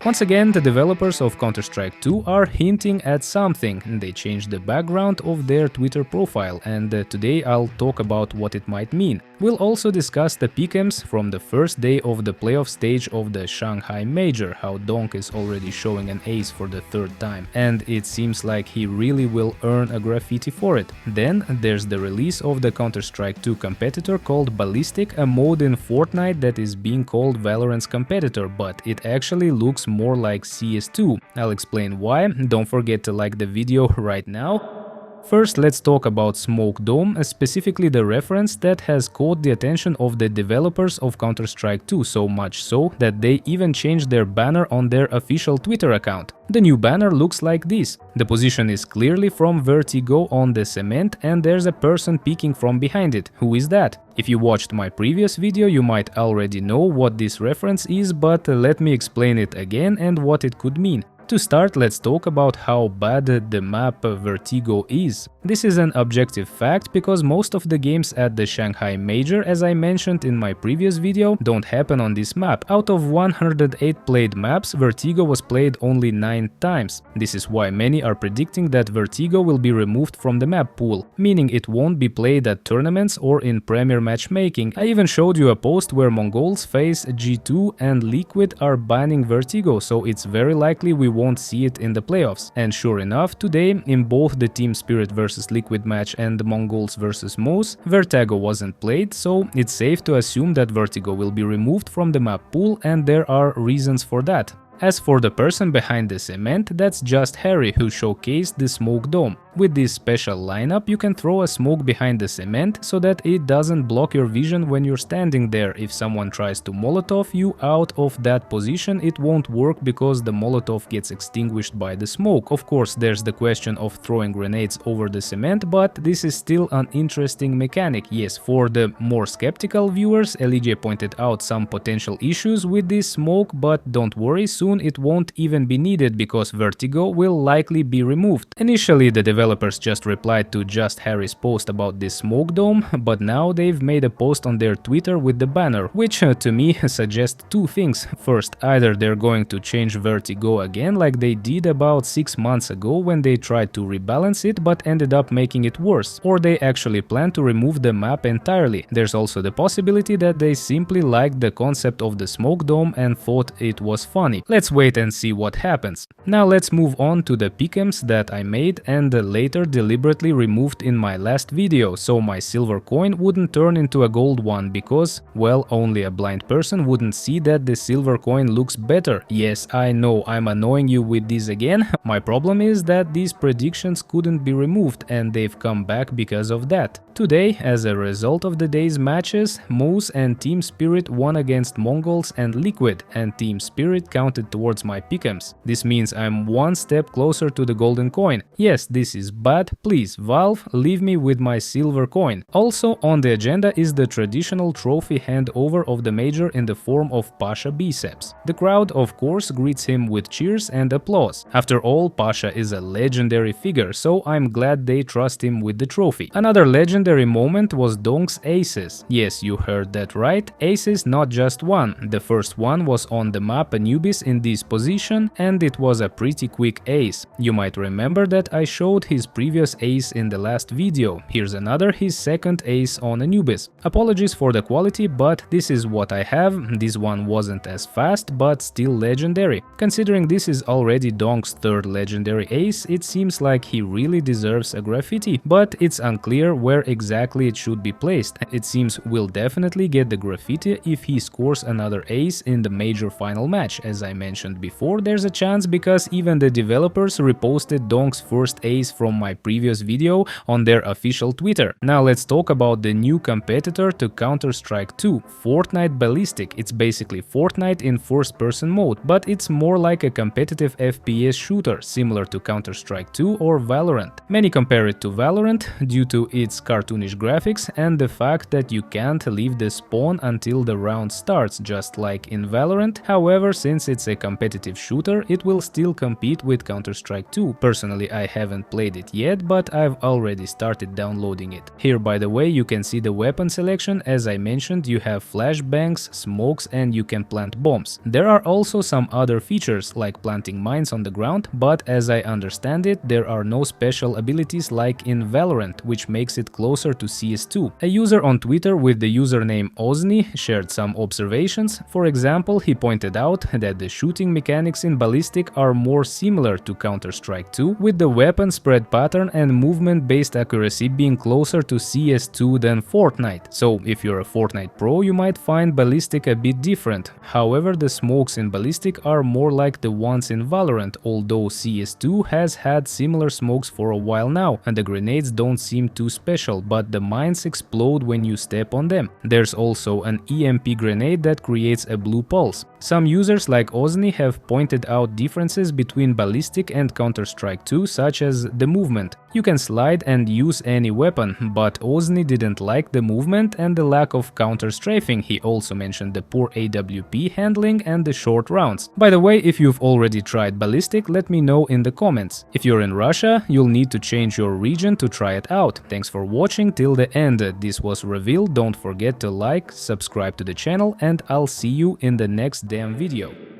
Once again, the developers of Counter-Strike 2 are hinting at something. They changed the background of their Twitter profile, and today I'll talk about what it might mean. We'll also discuss the pick'ems from the first day of the playoff stage of the Shanghai Major, how Donk is already showing an ace for the third time, and it seems like he really will earn a graffiti for it. Then there's the release of the Counter-Strike 2 competitor called Ballistic, a mode in Fortnite that is being called Valorant's competitor, but it actually looks more like CS2. I'll explain why. Don't forget to like the video right now. First, let's talk about Smoke Dome, specifically the reference that has caught the attention of the developers of Counter-Strike 2, so much so that they even changed their banner on their official Twitter account. The new banner looks like this. The position is clearly from Vertigo on the cement, and there's a person peeking from behind it. Who is that? If you watched my previous video, you might already know what this reference is, but let me explain it again and what it could mean. To start, let's talk about how bad the map Vertigo is. This is an objective fact because most of the games at the Shanghai Major, as I mentioned in my previous video, don't happen on this map. Out of 108 played maps, Vertigo was played only 9 times. This is why many are predicting that Vertigo will be removed from the map pool, meaning it won't be played at tournaments or in Premier matchmaking. I even showed you a post where Mongols, FaZe, G2 and Liquid are banning Vertigo, so it's very likely we won't see it in the playoffs. And sure enough, today, in both the Team Spirit vs Liquid match and the Mongols vs Moose, Vertigo wasn't played, so it's safe to assume that Vertigo will be removed from the map pool, and there are reasons for that. As for the person behind the cement, that's just Harry, who showcased the Smoke Dome. With this special lineup, you can throw a smoke behind the cement so that it doesn't block your vision when you're standing there. If someone tries to Molotov you out of that position, it won't work because the Molotov gets extinguished by the smoke. Of course, there's the question of throwing grenades over the cement, but this is still an interesting mechanic. Yes, for the more skeptical viewers, LJ pointed out some potential issues with this smoke, but don't worry, soon it won't even be needed because Vertigo will likely be removed. Initially, the developers just replied to Just Harry's post about this Smoke Dome, but now they've made a post on their Twitter with the banner, which to me suggests two things. First, either they're going to change Vertigo again like they did about 6 months ago when they tried to rebalance it but ended up making it worse, or they actually plan to remove the map entirely. There's also the possibility that they simply liked the concept of the Smoke Dome and thought it was funny. Let's wait and see what happens. Now let's move on to the pick'ems that I made and later deliberately removed in my last video, so my silver coin wouldn't turn into a gold one because, well, only a blind person wouldn't see that the silver coin looks better. Yes, I know I'm annoying you with this again. My problem is that these predictions couldn't be removed and they've come back because of that. Today, as a result of the day's matches, Moose and Team Spirit won against Mongols and Liquid, and Team Spirit counted towards my pick'ems. This means I'm one step closer to the golden coin. Yes, this is bad, please Valve, leave me with my silver coin. Also on the agenda is the traditional trophy handover of the major in the form of Pasha biceps. The crowd of course greets him with cheers and applause. After all, Pasha is a legendary figure, so I'm glad they trust him with the trophy. Another legendary moment was Donk's aces. Yes, you heard that right, aces, not just one. The first one was on the map Anubis in this position, and it was a pretty quick ace. You might remember that I showed his previous ace in the last video. Here's another, his second ace on Anubis. Apologies for the quality, but this is what I have. This one wasn't as fast, but still legendary. Considering this is already Donk's third legendary ace, it seems like he really deserves a graffiti, but it's unclear where exactly it should be placed. It seems we'll definitely get the graffiti if he scores another ace in the major final match. As I mentioned before, there's a chance because even the developers reposted Donk's first ace from my previous video on their official Twitter. Now let's talk about the new competitor to Counter-Strike 2, Fortnite Ballistic. It's basically Fortnite in first-person mode, but it's more like a competitive FPS shooter, similar to Counter-Strike 2 or Valorant. Many compare it to Valorant due to its cartoonish graphics and the fact that you can't leave the spawn until the round starts, just like in Valorant. However, since it's a competitive shooter, it will still compete with Counter-Strike 2. Personally, I haven't played played it yet, but I've already started downloading it. Here, by the way, you can see the weapon selection. As I mentioned, you have flashbangs, smokes, and you can plant bombs. There are also some other features like planting mines on the ground, but as I understand it, there are no special abilities like in Valorant, which makes it closer to CS2. A user on Twitter with the username Ozni shared some observations. For example, he pointed out that the shooting mechanics in Ballistic are more similar to Counter-Strike 2, with the weapon spread pattern and movement-based accuracy being closer to CS2 than Fortnite. So if you're a Fortnite pro, you might find Ballistic a bit different. However, the smokes in Ballistic are more like the ones in Valorant, although CS2 has had similar smokes for a while now, and the grenades don't seem too special, but the mines explode when you step on them. There's also an EMP grenade that creates a blue pulse. Some users like Ozni have pointed out differences between Ballistic and Counter-Strike 2, such as the movement. You can slide and use any weapon, but Ozni didn't like the movement and the lack of counter-strafing. He also mentioned the poor AWP handling and the short rounds. By the way, if you've already tried Ballistic, let me know in the comments. If you're in Russia, you'll need to change your region to try it out. Thanks for watching till the end. This was Reveal. Don't forget to like, subscribe to the channel, and I'll see you in the next damn video.